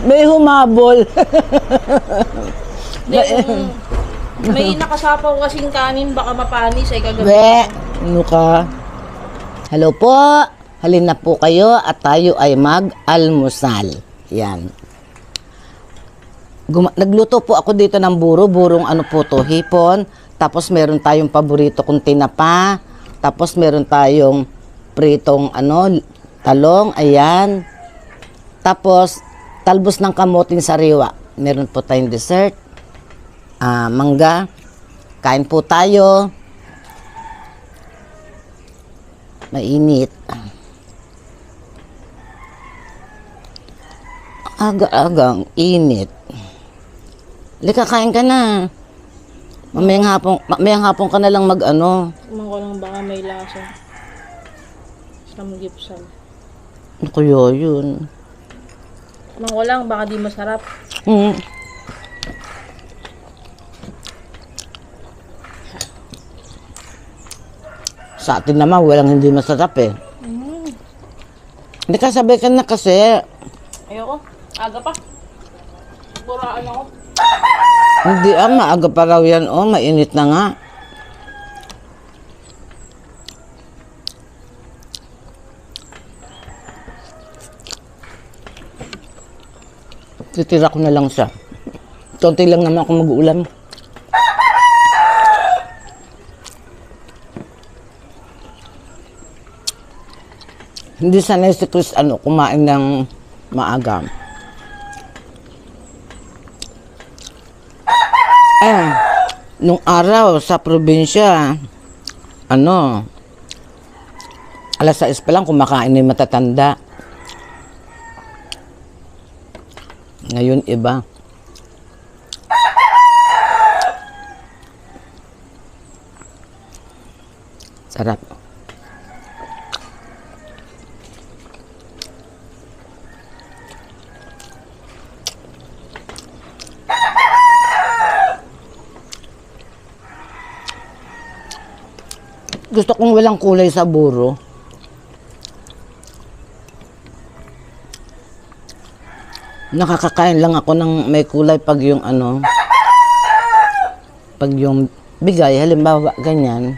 May humabol. May nakasapaw kasing kanin, baka mapanis ay kagabi. Ano ka? Hello po. Halina po kayo at tayo ay mag-almusal. Yan. Nagluto po ako dito ng burong ano po to, hipon. Tapos meron tayong paborito kong tinapa. Tapos meron tayong pritong talong, ayan. Tapos talbos ng kamoting sariwa. Meron po tayong dessert. Mangga. Kain po tayo. Mainit. Aga-agang init. Lika, kain ka na. Mamayang hapon ka na lang Tumang ko lang baka may lasa. Samgyupsal. Ano kaya yun? Tumang ko lang baka di masarap. Sa atin naman, walang hindi masarap eh. Hindi ka sabay ka na kasi. Ayoko. Aga pa. Buraan ako. Hindi maaga pa raw yan. Mainit na nga. Titira ko na lang siya. Konti lang naman ako mag-uulam. Hindi sanay si Chris kumain ng maaga. Nung araw sa probinsya, alas 6 pa lang kumakain na yung matatanda. Ngayon iba. Sarap. Gusto kong walang kulay sa buro. Nakakakain lang ako ng may kulay pag yung pag yung bigay, halimbawa ganyan.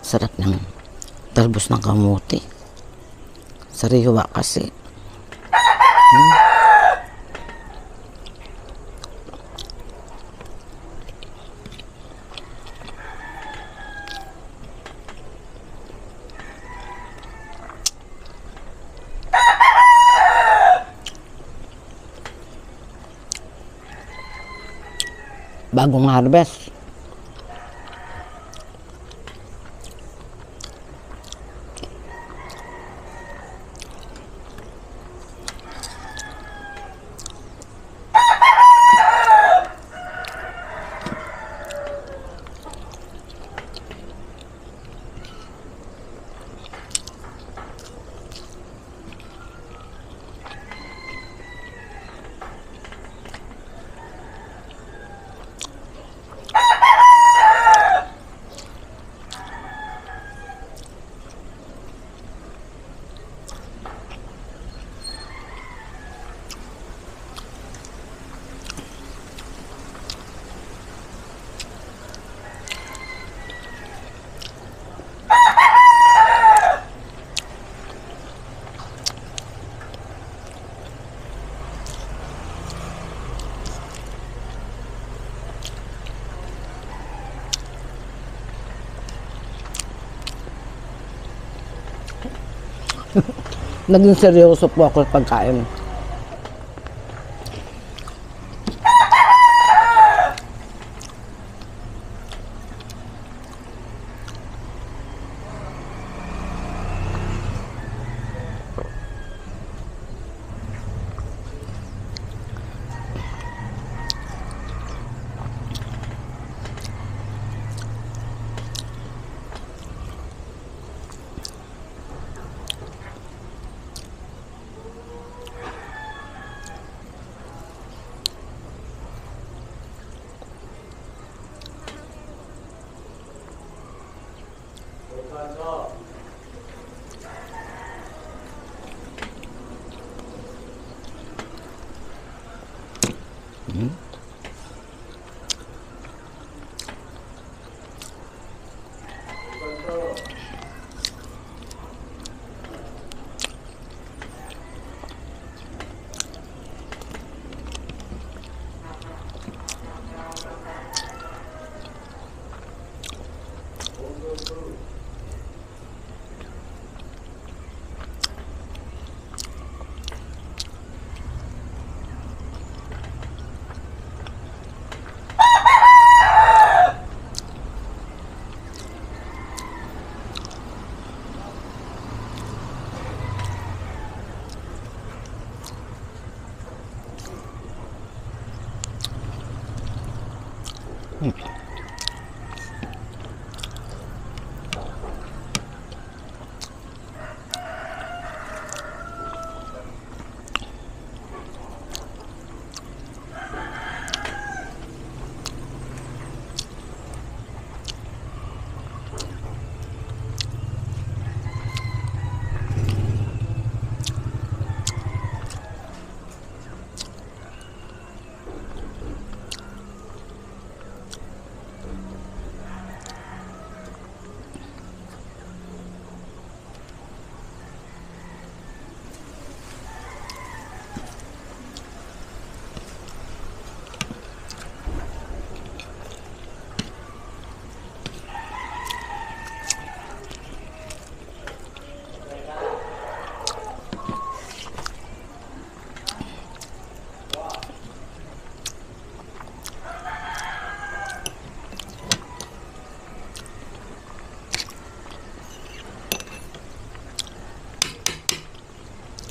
Sarap ng talbos ng kamote. Sariwa kasi. Bagong harvest. Naging seryoso po ako sa pagkain.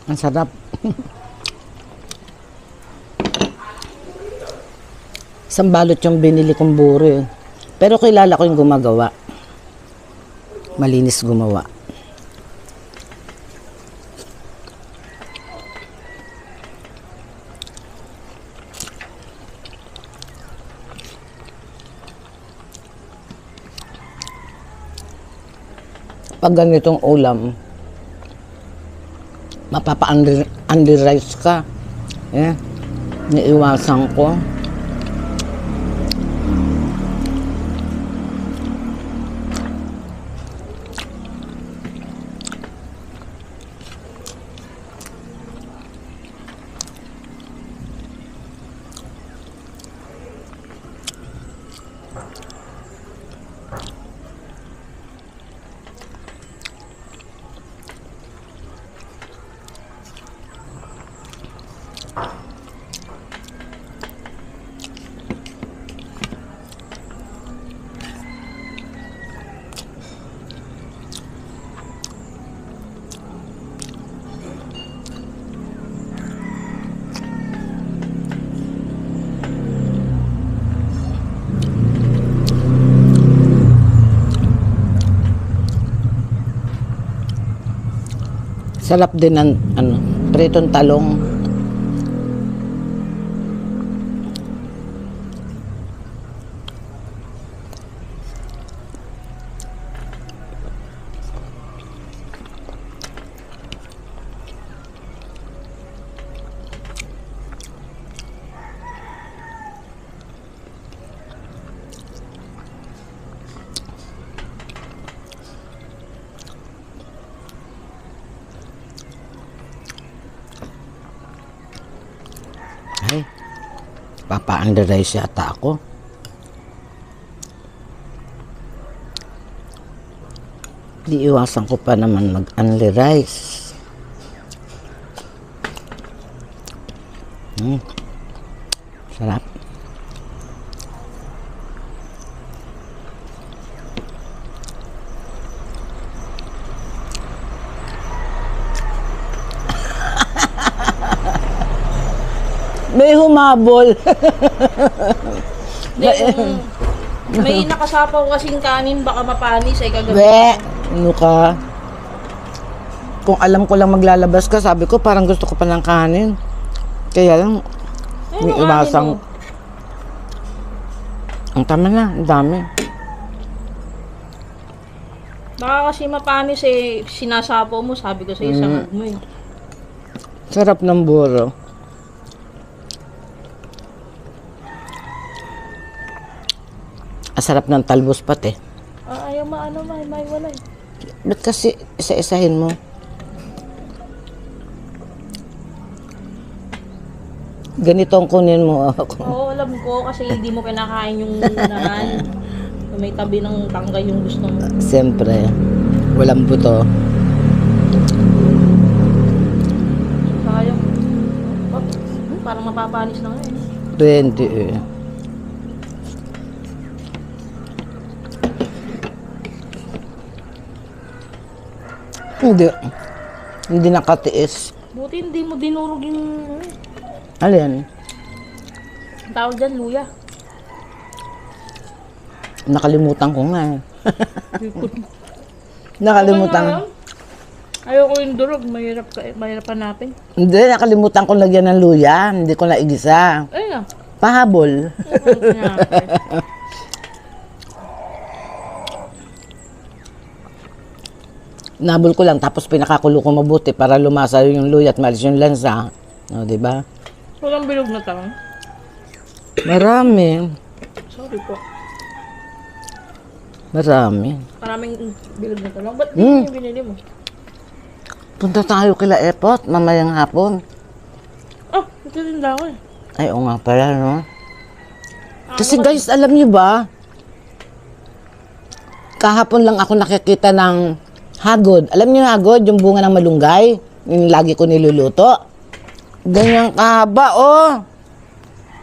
Ang sarap. Isang balot yung binili kong buro eh. Pero kilala ko yung gumagawa. Malinis gumawa. Pag ganitong ulam, mapapa-under rice ka. Eh, niiwasan ko. Sarap din ang pritong talong. Ay, papa-under rice yata ako. Di iwasan ko pa naman mag-under rice. Sarap. May humabol. May nakasapaw kasing kanin, baka mapanis ay kagabi. Be, ano ka? Kung alam ko lang maglalabas ka, sabi ko parang gusto ko pa ng kanin. Kaya lang, may iwasang... Ang tama na, ang dami. Baka kasi mapanis eh, sinasapaw mo, sabi ko sa isang mo eh. Sarap ng buro. Sarap ng talbos pati. Ayaw may walay. Ba't kasi isa-isahin mo? Ganito ang kunin mo ako. Oo, alam ko kasi hindi mo kinakain yung unahan. May tabi ng tangga yung gusto mo. Siyempre, walang buto. Sayang. Oh, parang mapapanis na nga eh. 20 eh. Hindi nakatiis. Buti hindi mo dinurog yung Alin? tawag dyan, luya. Nakalimutan ko nga eh. Nakalimutan. Ayoko yung durog, mahirap hanapin. Hindi, nakalimutan ko lagyan ng luya. Hindi ko naigisa. Ay na. Pahabol. Nabol ko lang, tapos pinakakulo ko mabuti para lumasa yung luya at malis yung lansa. O, di ba? Walang bilog na talong. Marami. Sorry po. Marami. Maraming bilog na talong. Ba't di yung binili mo? Punta tayo kila Epot, mamayang hapon. Oh, ito din daw eh. Ay, o nga pala, no? Kasi guys, alam niyo ba? Kahapon lang ako nakikita ng hagod. Alam niyo hagod, yung bunga ng malunggay? Yung lagi ko niluluto. Ganyan kahaba, oh.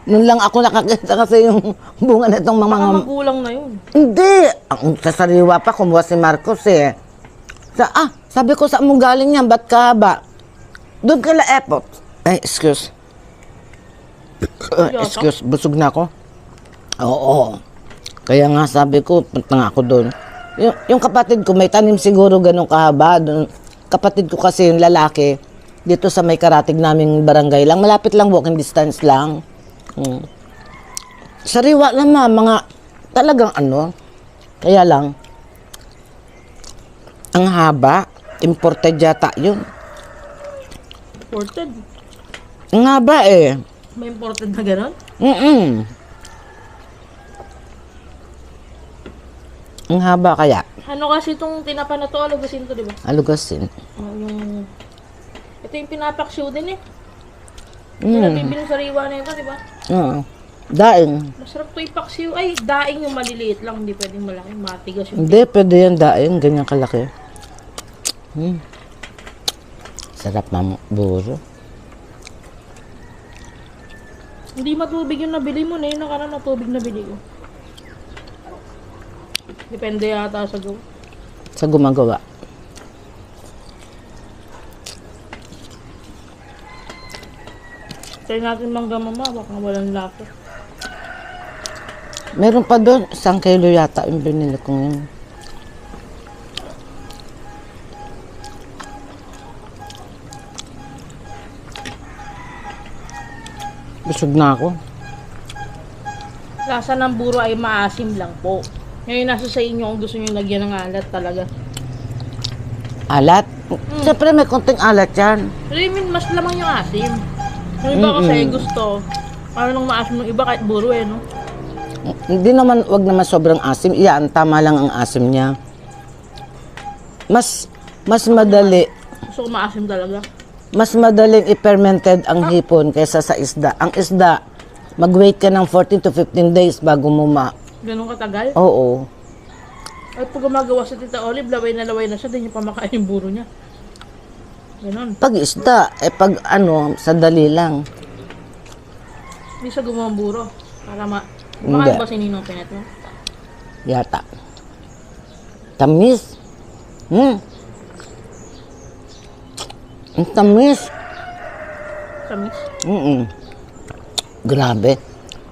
Noon lang ako nakakita kasi yung bunga na itong mga... Baka magulang na yun. Hindi. Ang sasariwa pa, kumuha si Marcos eh. Sabi ko, saan mong galing yan? Ba't kahaba? Doon kila Epot. Ay, excuse. Excuse, busog na ako. Oo. Kaya nga sabi ko, punta nga ako doon. Yung kapatid ko, may tanim siguro ganun kahaba. Kapatid ko kasi yung lalaki, dito sa may karatig naming barangay lang. Malapit lang, walking distance lang. Sariwa naman, mga talagang ano. Kaya lang, ang haba, imported yata yun. Imported? Ang haba eh. May imported na gano'n? Ang haba kaya. Ano kasi itong tinapa na to, alugasin to, di ba? Alugasin. Ito yung pinapaksyo din eh. Hindi natin bilang sariwa na ito, di ba? Oo. Daing. Masarap to ipaksyo. Ay, daing yung maliliit lang, hindi pwedeng malaki. Matigas yung... Hindi, pwede yan daing. Ganyan kalaki. Sarap buro. Hindi matubig yung nabili mo na yun. Nakaraan na tubig nabili ko. Depende yata sa gawa. Sa gumagawa. Try natin mangga mama, baka walang laki. Meron pa doon, 1 kilo yata yung binili ko ngayon. Busog na ako. Lasa ng buro ay maasim lang po. Ngayon nasa sa inyo kung gusto nyo lagyan ng alat talaga. Alat? Siyempre may konting alat yan. Pero I mean, mas lamang yung asim. Yung iba kasi gusto, parang maasim ng iba kahit buro eh, no? Hindi naman, wag naman sobrang asim. Iyan, tama lang ang asim niya. Mas madali. Gusto ko maasim talaga. Mas madaling i-fermented ang hipon kaysa sa isda. Ang isda, mag-wait ka ng 14 to 15 days bago mo Ganun katagal? Oo. Ay, pag gumagawa sa Tita Olive, laway na siya, din yung pamakain yung buro niya. Ganun. Pag isda, pag sandali lang. Hindi siya gumawang buro. Para Hindi. Baka ba sininong pinet mo? Yata. Tamis. Ang tamis. Tamis. Grabe.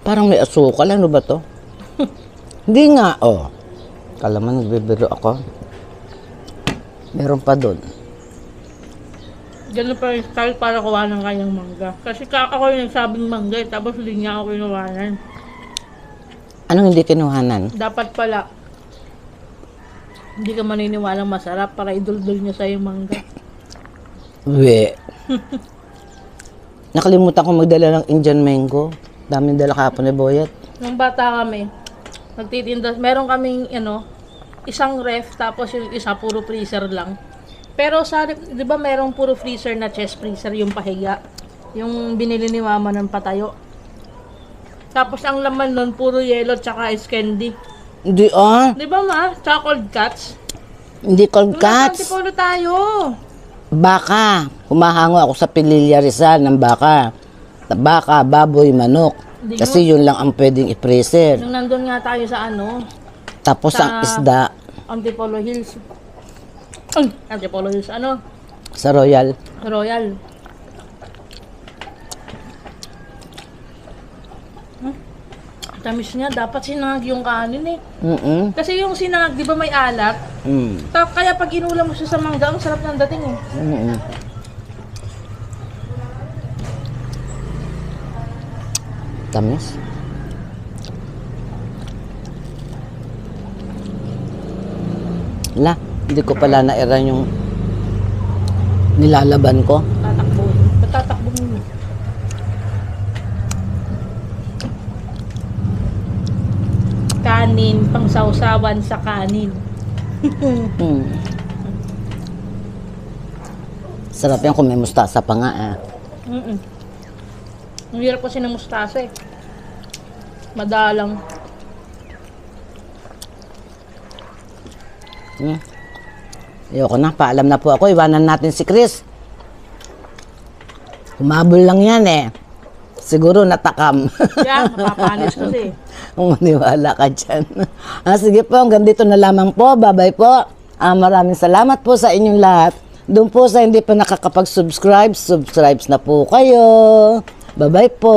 Parang may asukal. Ano ba to? Hindi nga, Kala mo, nagbibiro ako. Meron pa doon. Ganun pa yung style para kuha ng kanyang mangga. Kasi ako yung nagsabing mangga, tapos hindi niya ako kinuhanan. Anong hindi kinuhanan? Dapat pala, hindi ka maniniwalang masarap para idul-dul niya sa yung mangga. We. Nakalimutan ko magdala ng Indian mango. Daming dala kahapon ni Boyet. Nung bata kami, nagtitinda, meron kaming, isang ref, tapos yung isa puro freezer lang. Pero di ba merong puro freezer na chest freezer, yung pahiga? Yung binili ni mama ng patayo. Tapos ang laman nun, puro yellow tsaka ice candy. Hindi Di ba ma? Tsaka cold cuts. Hindi cold cuts. Antipolo tayo. Baka. Humahango ako sa pililya Rizal ng baka. Baka, baboy, manok. Hindi Kasi yun lang ang pwedeng i-freezer. Nung nandun nga tayo sa Tapos ang isda Antipolo Hills. Ay, Antipolo Hills, sa Royal. Royal. Tamis niya, dapat sinangag yung kanin eh. Mm-mm. Kasi yung sinangag, di ba may alat? Mm. Kaya pag inulam mo siya sa mangga, ang sarap ng dating eh. Mm-mm. Tamis. La, hindi ko pala nairan yung nilalaban ko. Tatakbo. Tatakbo mo. Kanin, pangsawsawan sa kanin. Hmm. Sarap yan kung may mustasa pa nga eh. Mm-mm. Ang hirap kasi ng mustasa eh. Madalang. Ayoko na, paalam na po ako. Iwanan natin si Chris. Humabol lang yan eh. Siguro natakam. Kaya, mapapanis kasi. Maniwala ka dyan. Sige po, hanggang dito na lamang po. Bye-bye po. Maraming salamat po sa inyong lahat. Doon po sa hindi pa nakakapag-subscribe, subscribe na po kayo. Bye-bye po.